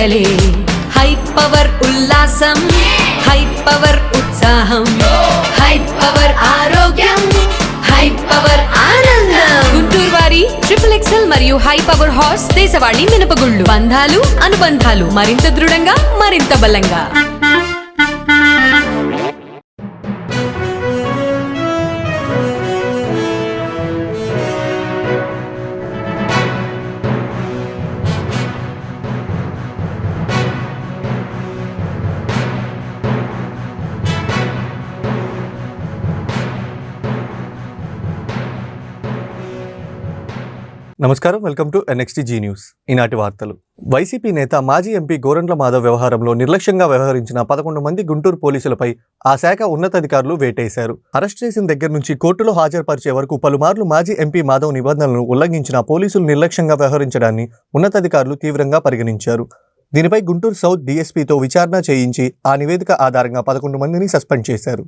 పండగలే high power ఉల్లాసం high power ఉత్సాహం high power ఆరోగ్యం హై పవర్ ఆనందం గుంటూరు వారి ట్రిపుల్ ఎక్సెల్ మరియు హై పవర్ హార్స్ దేశవాళీ మినపగుళ్ళు బంధాలు అనుబంధాలు మరింత దృఢంగా మరింత బలంగా. నమస్కారం, వెల్కమ్ టు NXTG న్యూస్. ఈనాటి వార్తలు. వైసీపీ నేత మాజీ ఎంపీ గోరంట్ల మాధవ్ వ్యవహారంలో నిర్లక్ష్యంగా వ్యవహరించిన 11 మంది గుంటూరు పోలీసులపై ఆ శాఖ ఉన్నతాధికారులు వేటేశారు. అరెస్ట్ చేసిన దగ్గర నుంచి కోర్టులో హాజరుపరిచే వరకు పలుమార్లు మాజీ ఎంపీ మాధవ్ నిబంధనలను ఉల్లంఘించిన పోలీసులు నిర్లక్ష్యంగా వ్యవహరించడాన్ని ఉన్నతాధికారులు తీవ్రంగా పరిగణించారు. దీనిపై గుంటూరు సౌత్ DSPతో విచారణ చేయించి ఆ నివేదిక ఆధారంగా 11 మందిని సస్పెండ్ చేశారు.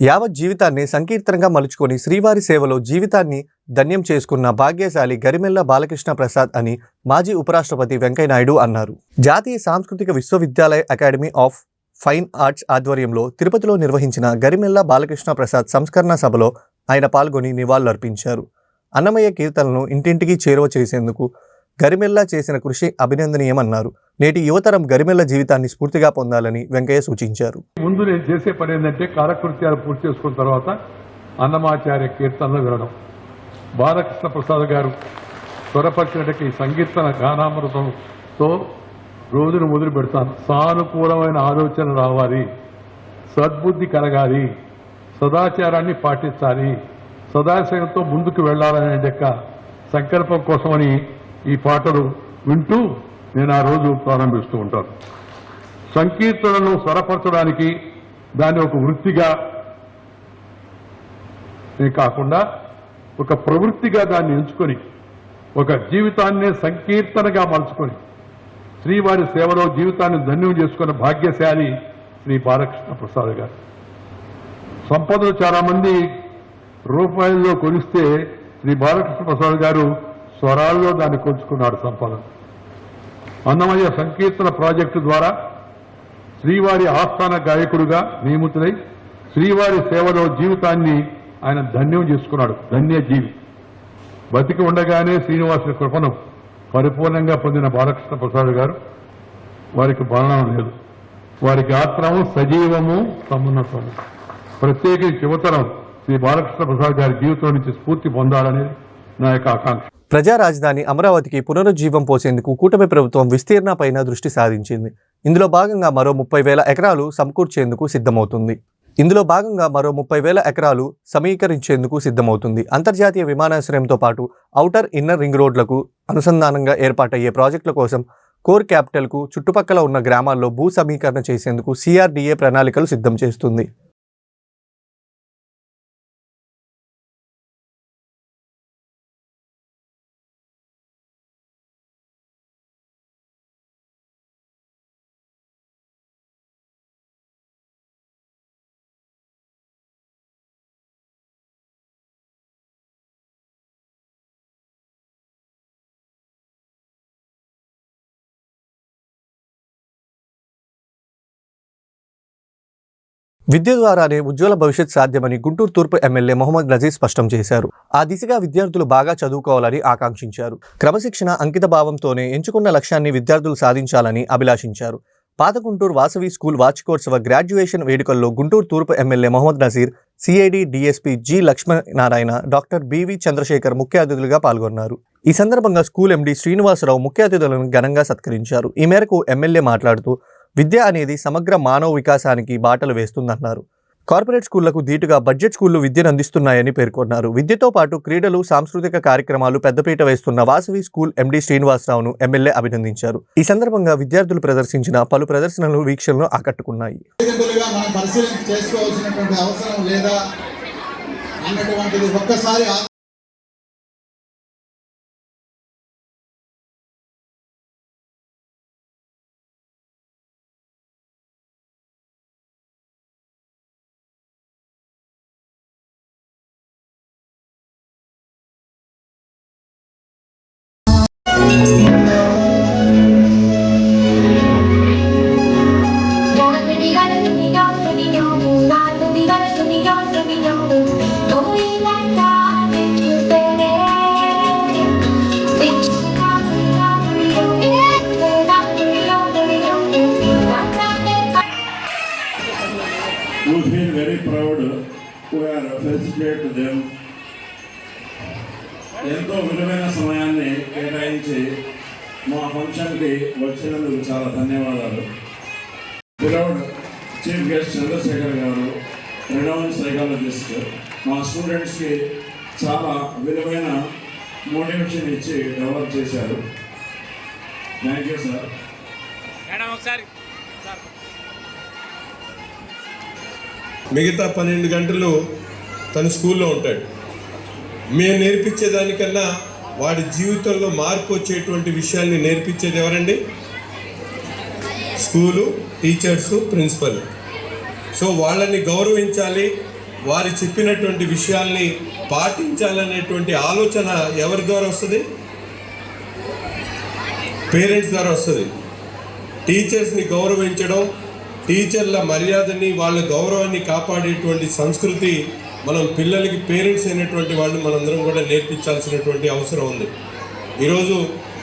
యావత్ జీవితాన్ని సంకీర్తనంగా మలుచుకొని శ్రీవారి సేవలో జీవితాన్ని ధన్యం చేసుకున్న భాగ్యశాలి గరిమెల్ల బాలకృష్ణ ప్రసాద్ అని మాజీ ఉపరాష్ట్రపతి వెంకయ్యనాయుడు అన్నారు. జాతీయ సాంస్కృతిక విశ్వవిద్యాలయ అకాడమీ ఆఫ్ ఫైన్ ఆర్ట్స్ ఆధ్వర్యంలో తిరుపతిలో నిర్వహించిన గరిమెల్ల బాలకృష్ణ ప్రసాద్ సంస్కరణ సభలో ఆయన పాల్గొని నివాళులర్పించారు. అన్నమయ్య కీర్తనలను ఇంటింటికి చేరువ చేసేందుకు గరిమెల్ల చేసిన కృషి అభినందనీయమన్నారు. నేటి యువతరం గరిమెల్ల జీవితాన్ని స్ఫూర్తిగా పొందాలని వెంకయ్య సూచించారు. ముందు నేను చేసే పని ఏంటంటే కాలకృత్యాలు పూర్తి చేసుకున్న తర్వాత అన్నమాచార్య కీర్తనలు వినడం. బాలకృష్ణ ప్రసాద్ గారు త్వరపరిచినట్టు ఈ సంకీర్తన గానామృతంతో రోజును మొదలు పెడతాను. సానుకూలమైన ఆలోచన రావాలి, సద్బుద్ధి కలగాలి, సదాచారాన్ని పాటించాలి, సదాశయంతో ముందుకు వెళ్లాలనే సంకల్పం కోసమని ఈ పాటలు వింటూ నేను ఆ రోజు ప్రారంభిస్తూ ఉంటాను. సంకీర్తనను స్వరపరచడానికి దాన్ని ఒక వృత్తిగా కాకుండా ఒక ప్రవృత్తిగా దాన్ని ఎంచుకొని ఒక జీవితాన్ని సంకీర్తనగా మలుచుకొని శ్రీవారి సేవలో జీవితాన్ని ధన్యం చేసుకున్న భాగ్యశాలి శ్రీ బాలకృష్ణ ప్రసాద్ గారు. సంపదలు చాలా మంది రూపాయల్లో కొలిస్తే శ్రీ బాలకృష్ణ ప్రసాద్ గారు స్వరాల్లో దాన్ని కొలుచుకున్నాడు సంపదను. అన్నమయ్య సంకీర్తన ప్రాజెక్టు ద్వారా శ్రీవారి ఆస్థాన గాయకుడుగా నియమితులై శ్రీవారి సేవలో జీవితాన్ని ఆయన ధన్యం చేసుకున్నాడు. ధన్యజీవి. బతికి ఉండగానే శ్రీనివాసుని కృపను పరిపూర్ణంగా పొందిన బాలకృష్ణ ప్రసాద్ గారు వారికి మరణం లేదు. వారికి ఆత్మము సజీవము సమున్నతము. ప్రత్యేకించి యువతరం శ్రీ బాలకృష్ణ ప్రసాద్ గారి జీవితం నుంచి స్ఫూర్తి పొందాలనేది నా యొక్క ఆకాంక్ష. ప్రజా రాజధాని అమరావతికి పునరుజ్జీవం పోసేందుకు కూటమి ప్రభుత్వం విస్తీర్ణపైన దృష్టి సాధించింది. ఇందులో భాగంగా మరో 30,000 ఎకరాలు సమకూర్చేందుకు సిద్ధమవుతుంది. అంతర్జాతీయ విమానాశ్రయంతో పాటు ఔటర్ ఇన్నర్ రింగ్ రోడ్లకు అనుసంధానంగా ఏర్పాటయ్యే ప్రాజెక్టుల కోసం కోర్ క్యాపిటల్కు చుట్టుపక్కల ఉన్న గ్రామాల్లో భూ సమీకరణ చేసేందుకు CRDA ప్రణాళికలు సిద్ధం చేస్తుంది. విద్య ద్వారానే ఉజ్వల భవిష్యత్ సాధ్యమని గుంటూరు తూర్పు ఎమ్మెల్యే మొహమ్మద్ నజీర్ స్పష్టం చేశారు. ఆ దిశగా విద్యార్థులు బాగా చదువుకోవాలని ఆకాంక్షించారు. క్రమశిక్షణ, అంకిత భావంతోనే ఎంచుకున్న లక్ష్యాన్ని విద్యార్థులు సాధించాలని అభిలాషించారు. పాత గుంటూరు వాసవి స్కూల్ వార్షికోత్సవ గ్రాడ్యుయేషన్ వేడుకల్లో గుంటూరు తూర్పు MLA Mohammed Nazeer, CID DSP G Lakshminarayana, doctor BV Chandrasekhar ముఖ్య అతిథులుగా పాల్గొన్నారు. ఈ సందర్భంగా స్కూల్ MD శ్రీనివాసరావు ముఖ్య అతిథులను ఘనంగా సత్కరించారు. ఈ మేరకు ఎమ్మెల్యే మాట్లాడుతూ విద్య అనేది సమగ్ర మానవ వికాసానికి బాటలు వేస్తుందన్నారు. కార్పొరేట్ స్కూళ్లకు ధీటుగా బడ్జెట్ స్కూళ్లు విద్యను అందిస్తున్నాయని పేర్కొన్నారు. విద్యతో పాటు క్రీడలు, సాంస్కృతిక కార్యక్రమాలు పెద్దపీట వేస్తున్న వాసవి స్కూల్ MD శ్రీనివాసరావును ఎమ్మెల్యే అభినందించారు. ఈ సందర్భంగా విద్యార్థులు ప్రదర్శించిన పలు ప్రదర్శనలు వీక్షణను ఆకట్టుకున్నాయి. We feel very proud. We are felicitate to them. ఎంతో విలువైన సమయాన్ని కేటాయించి మా ఫంక్షన్కి వచ్చినందుకు చాలా ధన్యవాదాలు. బిలౌడ్ చీఫ్ గెస్ట్ చంద్రశేఖర్ గారు, రెనౌన్డ్ సైకాలజిస్ట్, మా స్టూడెంట్స్కి చాలా విలువైన మోటివేషన్ ఇచ్చి డెవలప్ చేశారు. Thank you sir. మిగతా 12 గంటలు తను స్కూల్లో ఉంటాడు. మేము నేర్పించేదానికన్నా వాడి జీవితంలో మార్పు వచ్చేటువంటి విషయాల్ని నేర్పించేది ఎవరండి? School, teachers, principal. సో వాళ్ళని గౌరవించాలి, వారు చెప్పినటువంటి విషయాల్ని పాటించాలనేటువంటి ఆలోచన ఎవరి ద్వారా వస్తుంది? పేరెంట్స్ ద్వారా వస్తుంది. టీచర్స్ని గౌరవించడం, టీచర్ల మర్యాదని, వాళ్ళ గౌరవాన్ని కాపాడేటువంటి సంస్కృతి మనం పిల్లలకి పేరెంట్స్ అయినటువంటి వాళ్ళు మనందరం కూడా నేర్పించాల్సినటువంటి అవసరం ఉంది. ఈరోజు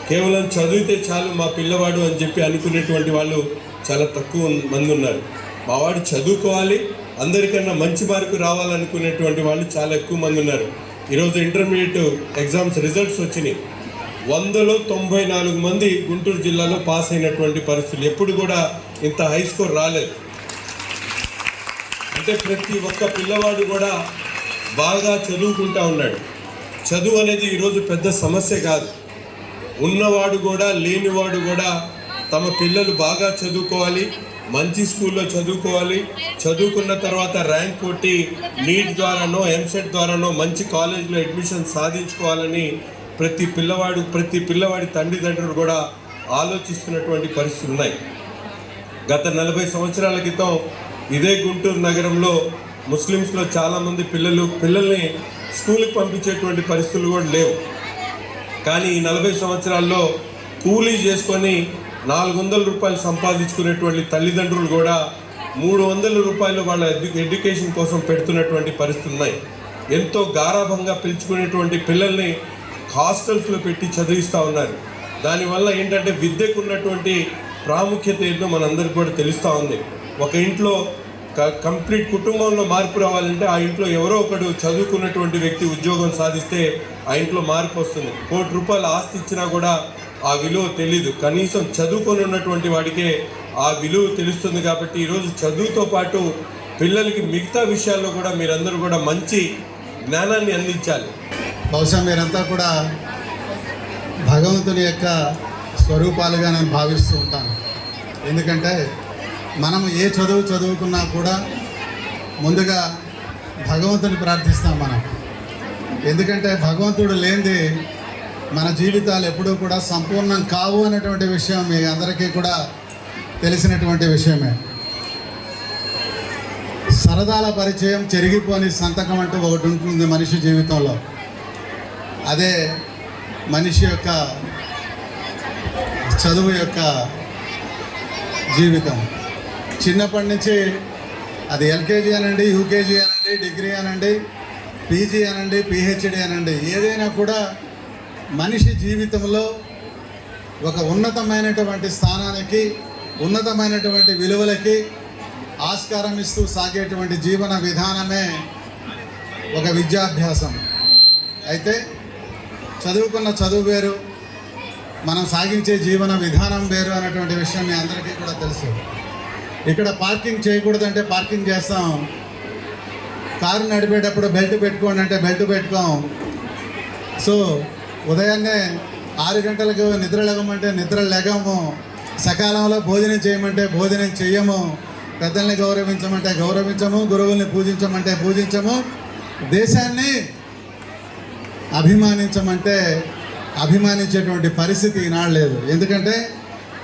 కేవలం చదివితే చాలు మా పిల్లవాడు అని చెప్పి అనుకునేటువంటి వాళ్ళు చాలా తక్కువ మంది ఉన్నారు. మా వాడు చదువుకోవాలి, అందరికన్నా మంచి మార్కు రావాలనుకునేటువంటి వాళ్ళు చాలా ఎక్కువ మంది ఉన్నారు. ఈరోజు ఇంటర్మీడియట్ ఎగ్జామ్స్ రిజల్ట్స్ వచ్చినాయి. 100లో 94 మంది గుంటూరు జిల్లాలో పాస్ అయినటువంటి పరిస్థితులు. ఎప్పుడు కూడా ఇంత హై స్కోర్ రాలేదు. అంటే ప్రతి ఒక్క పిల్లవాడు కూడా బాగా చదువుకుంటా ఉన్నాడు. చదువు అనేది ఈరోజు పెద్ద సమస్య కాదు. ఉన్నవాడు కూడా లేనివాడు కూడా తమ పిల్లలు బాగా చదువుకోవాలి, మంచి స్కూల్లో చదువుకోవాలి, చదువుకున్న తర్వాత ర్యాంక్ కొట్టి నీట్ ద్వారానో ఎంసెట్ ద్వారానో మంచి కాలేజీలో అడ్మిషన్ సాధించుకోవాలని ప్రతి పిల్లవాడి తల్లిదండ్రులు కూడా ఆలోచిస్తున్నటువంటి పరిస్థితులు ఉన్నాయి. గత 40 సంవత్సరాల క్రితం ఇదే గుంటూరు నగరంలో ముస్లిమ్స్లో చాలామంది పిల్లల్ని స్కూల్కి పంపించేటువంటి పరిస్థితులు కూడా లేవు. కానీ ఈ 40 సంవత్సరాల్లో కూలీ చేసుకొని 400 రూపాయలు సంపాదించుకునేటువంటి తల్లిదండ్రులు కూడా 300 రూపాయలు వాళ్ళ ఎడ్యుకేషన్ కోసం పెడుతున్నటువంటి పరిస్థితులు ఉన్నాయి. ఎంతో గారాభంగా పిలుచుకునేటువంటి పిల్లల్ని హాస్టల్స్లో పెట్టి చదివిస్తూ ఉన్నారు. దానివల్ల ఏంటంటే విద్యకు ఉన్నటువంటి ప్రాముఖ్యత ఏంటో మనందరికీ కూడా తెలుస్తూ ఉంది. ఒక ఇంట్లో కంప్లీట్ కుటుంబంలో మార్పు రావాలంటే ఆ ఇంట్లో ఎవరో ఒకడు చదువుకున్నటువంటి వ్యక్తి ఉద్యోగం సాధిస్తే ఆ ఇంట్లో మార్పు వస్తుంది. 1 కోటి రూపాయల ఆస్తి ఇచ్చినా కూడా ఆ విలువ తెలీదు. కనీసం చదువుకొని ఉన్నటువంటి వాడికే ఆ విలువ తెలుస్తుంది. కాబట్టి ఈరోజు చదువుతో పాటు పిల్లలకి మిగతా విషయాల్లో కూడా మీరందరూ కూడా మంచి జ్ఞానాన్ని అందించాలి. బహుశా మీరంతా కూడా భగవంతుని యొక్క స్వరూపాలుగా నేను భావిస్తూ ఉంటాను. ఎందుకంటే మనం ఏ చదువుకున్నా కూడా ముందుగా భగవంతుని ప్రార్థిస్తాం మనం. ఎందుకంటే భగవంతుడు లేనిది మన జీవితాలు ఎప్పుడూ కూడా సంపూర్ణం కావు అనేటువంటి విషయం మీ అందరికీ కూడా తెలిసినటువంటి విషయమే. సరదాల పరిచయం, చెరిగిపోని సంతకం అంటూ ఒకటి ఉంటుంది మనిషి జీవితంలో. అదే మనిషి యొక్క చదువు యొక్క జీవితం. చిన్నప్పటి నుంచి అది ఎల్కేజీ అనండి, యూకేజీ అనండి, డిగ్రీ అనండి, పీజీ అనండి, పిహెచ్డి అనండి, ఏదైనా కూడా మనిషి జీవితంలో ఒక ఉన్నతమైనటువంటి స్థానానికి, ఉన్నతమైనటువంటి విలువలకి ఆస్కారం ఇస్తూ సాగేటువంటి జీవన విధానమే ఒక విద్యాభ్యాసం. అయితే చదువుకున్న చదువు వేరు, మనం సాగించే జీవన విధానం వేరు అనేటువంటి విషయం మీ అందరికీ కూడా తెలుసు. ఇక్కడ పార్కింగ్ చేయకూడదంటే పార్కింగ్ చేస్తాం, కారు నడిపేటప్పుడు బెల్ట్ పెట్టుకోండి అంటే బెల్ట్ పెట్టుకోం. సో ఉదయాన్నే 6 గంటలకు నిద్ర లేగమంటే నిద్ర లేగము, సకాలంలో భోజనం చేయమంటే భోజనం చెయ్యము, పెద్దల్ని గౌరవించమంటే గౌరవించము, గురువుల్ని పూజించమంటే పూజించము, దేశాన్ని అభిమానించమంటే అభిమానించేటువంటి పరిస్థితి ఈనాడు లేదు. ఎందుకంటే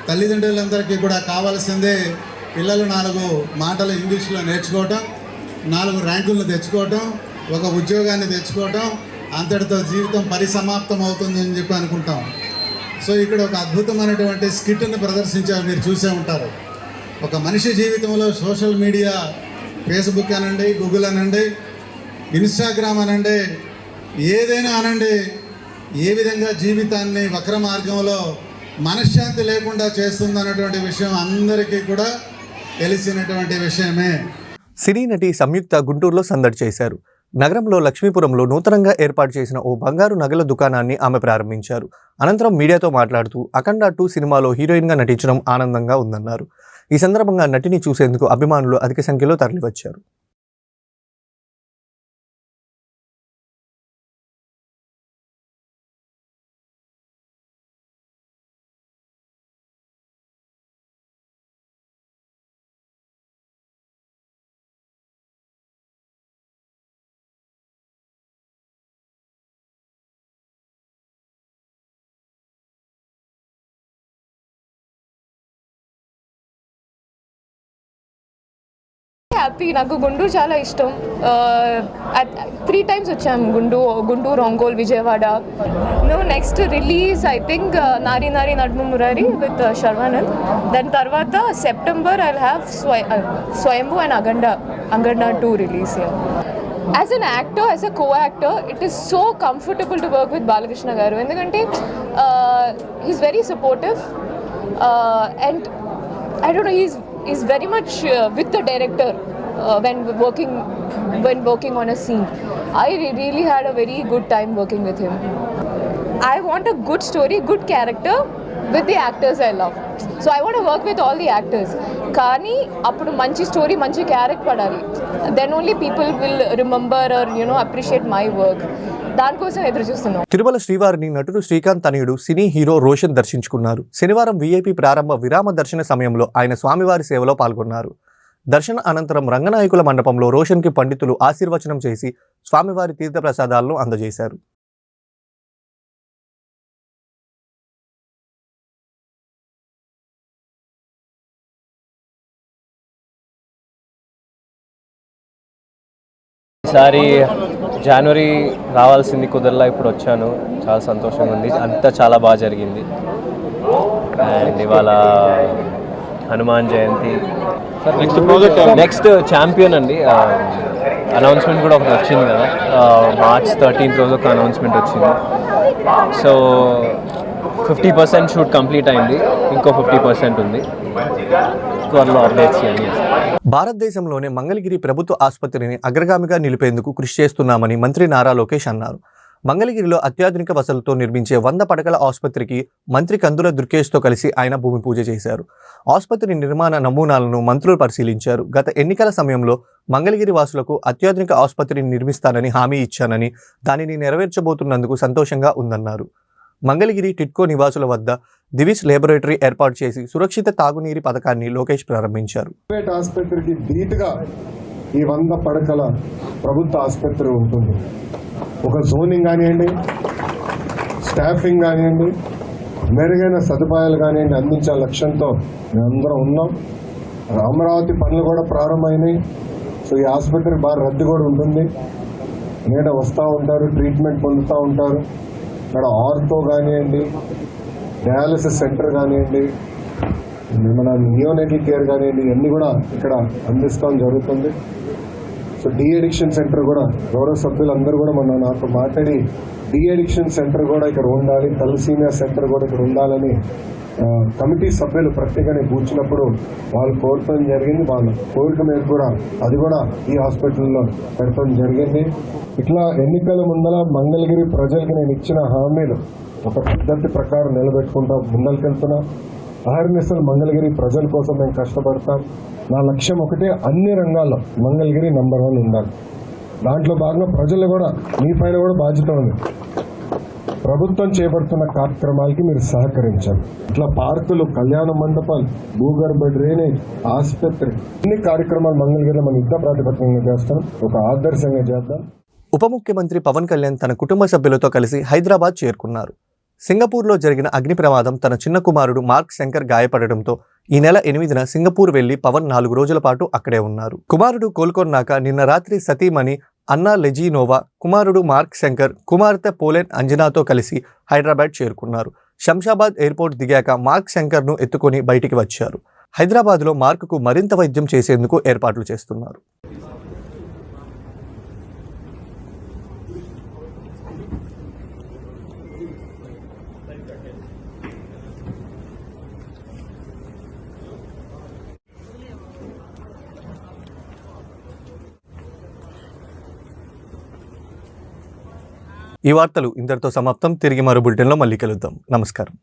తల్లిదండ్రులందరికీ కూడా కావాల్సిందే పిల్లలు 4 మాటలు ఇంగ్లీష్లో నేర్చుకోవటం, 4 ర్యాంకులను తెచ్చుకోవటం, ఒక ఉద్యోగాన్ని తెచ్చుకోవటం, అంతటితో జీవితం పరిసమాప్తం అవుతుందని చెప్పి అనుకుంటాం. సో ఇక్కడ ఒక అద్భుతమైనటువంటి స్కిట్ని ప్రదర్శించారు, మీరు చూసే ఉంటారు. ఒక మనిషి జీవితంలో సోషల్ మీడియా, ఫేస్బుక్ అనండి, గూగుల్ అనండి, ఇన్స్టాగ్రామ్ అనండి, ఏదైనా అనండి, ఏ విధంగా జీవితాన్ని వక్ర మార్గంలో మనశ్శాంతి లేకుండా చేస్తుందన్నటువంటి విషయం అందరికీ కూడా తెలిసినటువంటి విషయమే. సినీ నటి సంయుక్త గుంటూరులో సందడి చేశారు. నగరంలో లక్ష్మీపురంలో నూతనంగా ఏర్పాటు చేసిన ఓ బంగారు నగల దుకాణాన్ని ఆమె ప్రారంభించారు. అనంతరం మీడియాతో మాట్లాడుతూ అఖండ 2 సినిమాలో హీరోయిన్గా నటించడం ఆనందంగా ఉందన్నారు. ఈ సందర్భంగా నటిని చూసేందుకు అభిమానులు అధిక సంఖ్యలో తరలివచ్చారు. హ్యాపీ. నాకు గుంటూరు చాలా ఇష్టం. 3 times వచ్చాము Guntur, Ongole, Vijayawada. Next release I think Nari Nari Naduma Murari with Sharwanand. దాని తర్వాత September I have Swayambhu and అంగండ 2 release. As an actor, as a co-actor, it is so comfortable to work with Balakrishna garu. ఎందుకంటే he's very supportive and I don't know, he's very much with the director when working on a scene. I really had a very good time working with him. I want a good story, good character with the actors I love. So I want to work with all the actors. కానీ అప్పుడు మంచి story, మంచి character పడాలి. Then only people will remember or appreciate my work. దానికోసం ఎదురు చూస్తున్నాం. తిరుమల శ్రీవారిని నటుడు శ్రీకాంత్ తనయుడు సినీ హీరో రోషన్ దర్శించుకున్నారు. శనివారం వీఐపీ ప్రారంభ విరామ దర్శన సమయంలో ఆయన స్వామివారి సేవలో పాల్గొన్నారు. దర్శన అనంతరం రంగనాయకుల మండపంలో రోషన్కి పండితులు ఆశీర్వచనం చేసి స్వామివారి తీర్థప్రసాదాలను అందజేశారు. ఈసారి జనవరి రావాల్సింది కుదరలా, ఇప్పుడు వచ్చాను. చాలా సంతోషంగా ఉంది. అంతా చాలా బాగా జరిగింది. అండ్ ఇవాళ హనుమాన్ జయంతి. నెక్స్ట్ ఛాంపియన్ అండి. అనౌన్స్మెంట్ కూడా ఒకటి వచ్చింది కదా, March 13th రోజు ఒక అనౌన్స్మెంట్ వచ్చింది. సో 50% షూట్ కంప్లీట్ అయింది, ఇంకో 50% ఉంది. త్వరలో అప్డేట్స్ చేయండి. భారతదేశంలోనే మంగళగిరి ప్రభుత్వ ఆసుపత్రిని అగ్రగామిగా నిలిపేందుకు కృషి చేస్తున్నామని మంత్రి నారా లోకేష్ అన్నారు. మంగళగిరిలో అత్యాధునిక వసతులతో నిర్మించే 100 పడకల ఆసుపత్రికి మంత్రి కందుల దుర్గేష్తో కలిసి ఆయన భూమి పూజ చేశారు. ఆసుపత్రి నిర్మాణ నమూనాలను మంత్రులు పరిశీలించారు. గత ఎన్నికల సమయంలో మంగళగిరి వాసులకు అత్యాధునిక ఆసుపత్రిని నిర్మిస్తానని హామీ ఇచ్చానని, దానిని నెరవేర్చబోతున్నందుకు సంతోషంగా ఉందన్నారు. మంగళగిరి టిట్కో నివాసుల వద్ద దివిస్ లేబొరేటరీ ఏర్పాటు చేసి సురక్షిత తాగునీరు పథకాన్ని లోకేష్ ప్రారంభించారు. ప్రైవేట్ ఆసుపత్రికి ధీటుగా ఈ 100 పడకల ప్రభుత్వ ఆసుపత్రి ఉంటుంది. ఒక జోనింగ్ కానివ్వండి, స్టాఫింగ్ కానివ్వండి, మెరుగైన సదుపాయాలు కానివ్వండి అందించే లక్ష్యంతో మేమందరం ఉన్నాం. అమరావతి పనులు కూడా ప్రారంభమైనాయి. సో ఈ ఆసుపత్రికి బాగా రద్దీ కూడా ఉంటుంది. నేను వస్తూ ఉంటారు, ట్రీట్మెంట్ పొందుతూ ఉంటారు. ఇక్కడ ఆర్థో కానివ్వండి, డయాలసిస్ సెంటర్ కానివ్వండి, మన నియోనేటల్ కేర్ కానివ్వండి, ఇవన్నీ కూడా ఇక్కడ అందిస్తాం జరుగుతుంది. సో డీ అడిక్షన్ సెంటర్ కూడా గౌరవ సభ్యులందరూ కూడా నాతో మాట్లాడి డీ అడిక్షన్ సెంటర్ కూడా ఇక్కడ ఉండాలి, తలసీమియా సెంటర్ కూడా ఇక్కడ ఉండాలని కమిటీ సభ్యులు ప్రత్యేకంగా కూర్చున్నప్పుడు వాళ్ళు కోరటం జరిగింది. వాళ్ళ కోరిక మీద కూడా అది కూడా ఈ హాస్పిటల్లో పెడతాం జరిగింది. ఇట్లా ఎన్నికల ముందర మంగళగిరి ప్రజలకు నేను ఇచ్చిన హామీలు ఒక పద్ధతి ప్రకారం నిలబెట్టుకుంటాం, ముందరికెళ్తున్నాం. అహర్నిశలు మంగళగిరి ప్రజల కోసం మేము కష్టపడతాం. నా లక్ష్యం ఒకటే, అన్ని రంగాల్లో మంగళగిరి నెంబర్ 1 ఉండాలి. దాంట్లో భాగంగా ప్రజలు కూడా మీ పైన కూడా బాధ్యత ఉంది. ప్రభుత్వం చేపడుతున్న కార్యక్రమాలకి మీరు సహకరించాలి. ఇట్లా పార్కులు, కళ్యాణ మండపాలు, భూగర్భ డ్రైనేజ్, ఆసుపత్రి, అన్ని కార్యక్రమాలు మంగళగిరిలో మనం యుద్ధ ప్రాతిపదికగా చేస్తాం, ఒక ఆదర్శంగా చేద్దాం. ఉప ముఖ్యమంత్రి పవన్ కళ్యాణ్ తన కుటుంబ సభ్యులతో కలిసి హైదరాబాద్ చేరుకున్నారు. సింగపూర్లో జరిగిన అగ్ని ప్రమాదం తన చిన్న కుమారుడు మార్క్ శంకర్ గాయపడడంతో ఈ నెల 8న సింగపూర్ వెళ్లి పవన్ 4 రోజుల పాటు అక్కడే ఉన్నారు. కుమారుడు కోలుకొన్నాక నిన్న రాత్రి సతీమణి అన్నా లెజినోవా, కుమారుడు మార్క్ శంకర్, కుమార్తె పోలెన్ అంజనాతో కలిసి హైదరాబాద్ చేరుకున్నారు. శంషాబాద్ ఎయిర్పోర్ట్ దిగాక మార్క్ శంకర్ను ఎత్తుకొని బయటికి వచ్చారు. హైదరాబాద్లో మార్క్కు మరింత వైద్యం చేసేందుకు ఏర్పాట్లు చేస్తున్నారు. ఈ వార్తలు ఇంతటితో సమాప్తం. తిరిగి మరో బులెటిన్లో మళ్ళీ కలుద్దాం. నమస్కారం.